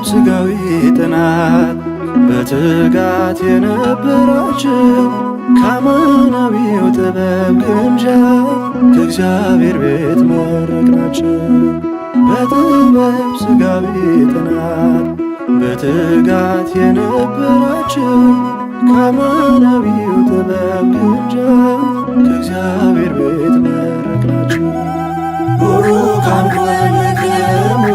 ስጋዊ ጥናት በትጋት የነበራችሁ ከአማናዊው ጥበብ ግምጃ ከእግዚአብሔር ቤት መረቅናችሁ። በጥበብ ስጋዊ ጥናት በትጋት የነበራችሁ ከአማናዊው ጥበብ ግምጃ ከእግዚአብሔር ቤት መረቅናችሁ። ቡሩካን ኮንክሙ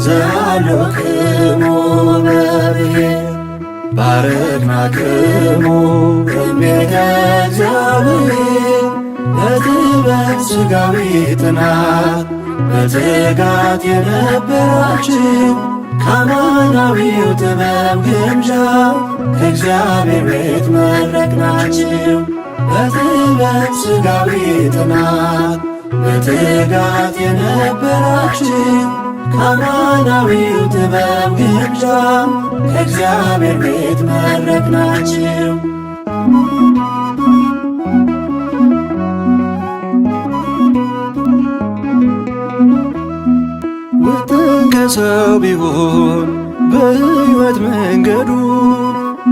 ዘአሎክሙ በብሔር ባረክናክሙ እምቤተ እግዚአብሔር። በጥበብ ስጋዊ ጥናት በትጋት የነበራችሁ ከአማናዊው ጥበብ ግምጃ ከእግዚአብሔር ቤት መረቅናችሁ። በጥበብ ስጋዊ ጥናት በትጋት የነበራችሁ ከአማናዊው ጥበብ ግምጃ ከእግዚአብሔር ቤት መረቅናችሁ። ውጥን ከሰው ቢሆን በሕይወት መንገዱ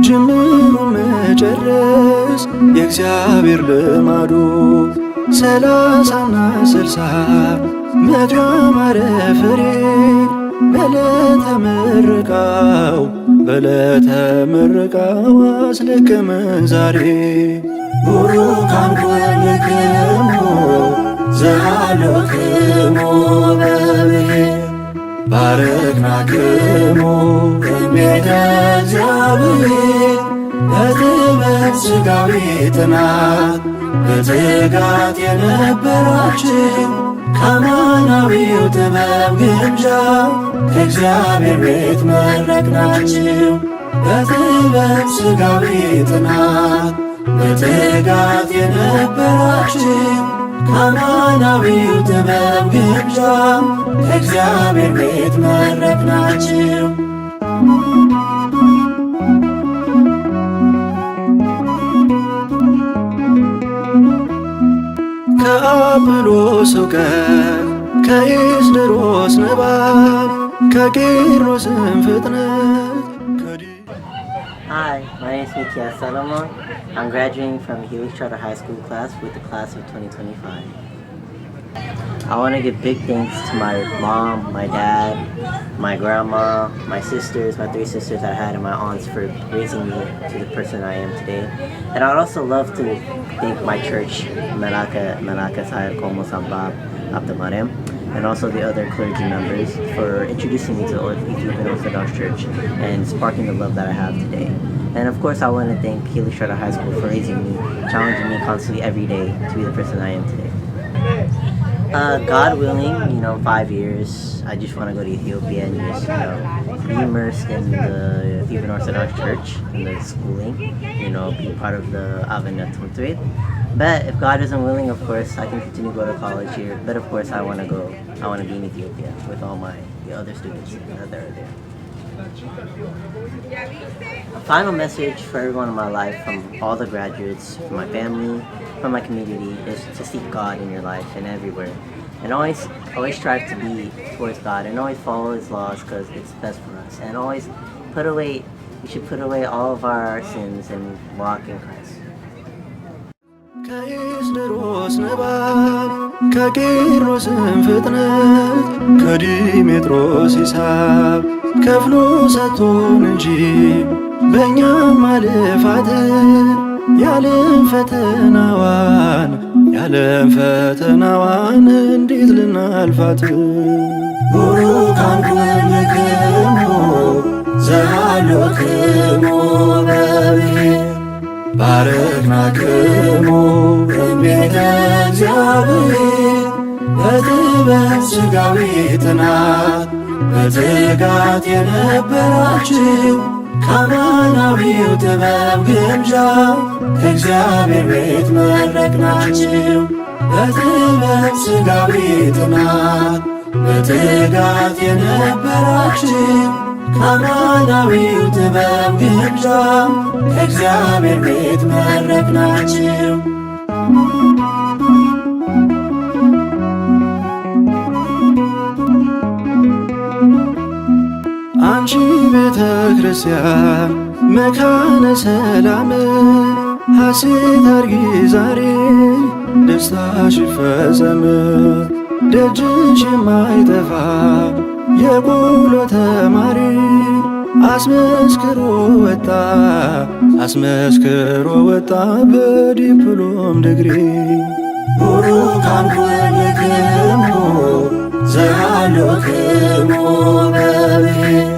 ጅምሩ መጨረስ የእግዚአብሔር ልማዱ። 30ና 60 መቶ ያማረ ፍሬ በዕለተ ምረቃው አስለቀመን ዛሬ። ቡሩካን ኮንክሙ ዘአሎክሙ በብሔር ባረክናክሙ እምቤተ እግዚአብሔር። በጥበብ ስጋዊ ጥናት በትጋት የነበራችሁ ከአማናዊው ጥበብ ግምጃ ከእግዚአብሔር ቤት መረቅናችሁ። በጥበብ ስጋዊ ጥናት በትጋት የነበራችሁ ከአማናዊው ጥበብ ግምጃ ከእግዚአብሔር ቤት መረቅናችሁ። ከአጵሎስ እውቀት ከኤስድሮስ ንባብ ከቄርሎስም ፍጥነት Hi, my name is Mikias Salomon. I'm graduating from Helix Charter High School class with the class of 2025. I want to give big thanks to my mom, my dad, my grandma, my sisters, my 3 sisters I had, and my aunts for raising me to the person I am today. And I'd also love to thank my church, Malaka Sayar Como Sambab Abdamarem, and also the other clergy members for introducing me to the Ethiopian Orthodox Church and sparking the love that I have today. And of course I want to thank Helix Charter High School for raising me, challenging me constantly every day to be the person I am today. God willing, 5 years, I just want to go to Ethiopia and just, be immersed in the Ethiopian Orthodox Church and the schooling, be part of the Avenat Mutwit. But if God isn't willing, of course, I can continue to go to college here. But of course, I want to be in Ethiopia with all the other students that are there. A final message for everyone in my life, from all the graduates, from my family, from my community, is to seek God in your life and everywhere. And always strive to be towards God and always follow His laws because it's best for us. And always we should put away all of our sins and walk in Christ. ከኤስድሮስ ንባብ ከቄርሎስም ፍጥነት ከዲሜጥሮስ ሂሳብ ከፍሎ ሰጥቶን እንጂ በእኛም ማለፋትን ያለም ፈተናዋን እንዴት ልናልፋት። ቡሩካን ኮንክሙ ዘአሎክሙ በብሔር ባረክናክሙ እምቤተ እግዚአብሔር። በጥበብ ስጋዊ ጥናት በትጋት የነበራችሁ ከአማናዊው ጥበብ ግምጃ ከእግዚአብሔር ቤት መረቅናችሁ። በጥበብ ስጋዊ ጥናት በትጋት የነበራችሁ ከአማናዊው ጥበብ ግምጃ ከእግዚአብሔር ቤት መረቅናችሁ። አንቺ ቤተ ክርስቲያን መካነ ሰላም ሐሴት አርጊ ዛሬ ደስታሽ ይፈጸም። ደጅሽ የማይጠፋ የቆሎ ተማሪ አስመስክሮ ወጣ በዲፕሎም ድግሪ። ቡሩካን ኩልክሙ ዘሃሎክሙ በብሔር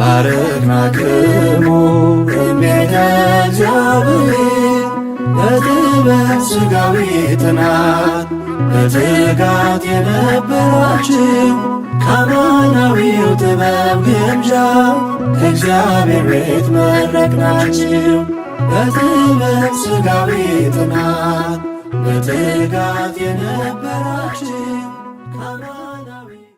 ባረክናክሙ እሜተ እግዚአብሔር በጥበብ ሥጋዊ ጥናት በትጋት የነበራችሁ ከአማናዊው ጥበብ ግምጃ ከእግዚአብሔር ቤት መረቅናችሁ። በጥበብ ሥጋዊ ጥናት በትጋት የነበራችሁ